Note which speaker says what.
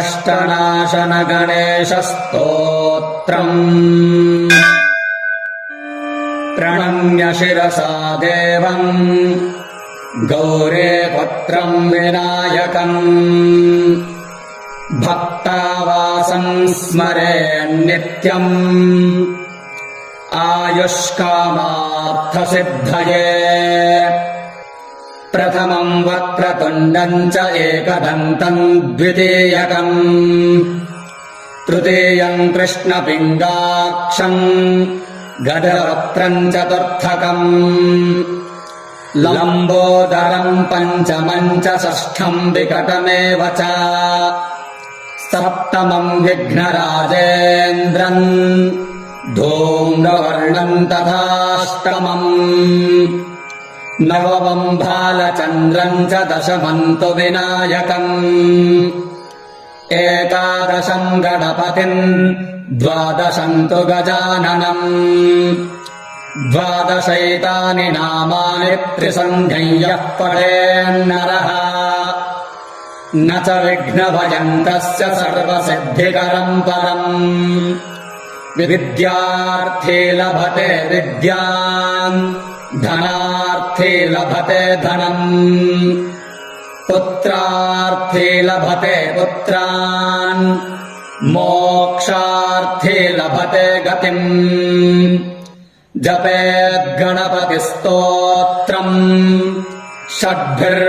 Speaker 1: कष्टनाशन गणेशस्तोत्रम् प्रणम्य शिरसा देवम् गौरेपुत्रम् विनायकम् भक्तावासम् स्मरेन्नित्यम् आयुष्कामार्थसिद्धये प्रथमम् वक्रतुण्डम् च एकदन्तम् द्वितीयकम् तृतीयम् कृष्णपिङ्गाक्षम् गजवक्त्रम् चतुर्थकम् लम्बोदरम् पञ्चमम् च षष्ठम् विकटमेव च सप्तमम् विघ्नराजेन्द्रम् धूम्रवर्णम् तथाष्टमम् नवमम् भालचन्द्रम् च दशमम् तु विनायकम् एकादशम् गणपतिम् द्वादशम् तु गजाननम् द्वादशैतानि नामानि त्रिसन्ध्यः पठेन्नरः न च विघ्नभयन्तस्य सर्वसिद्धिकरम् परम् विद्यार्थी लभते विद्याम् धनार्थी लभते धनम् पुत्रार्थी लभते पुत्रान् मोक्षार्थी लभते गतिम् जपेद्गणपतिस्तोत्रम् षड्भिर्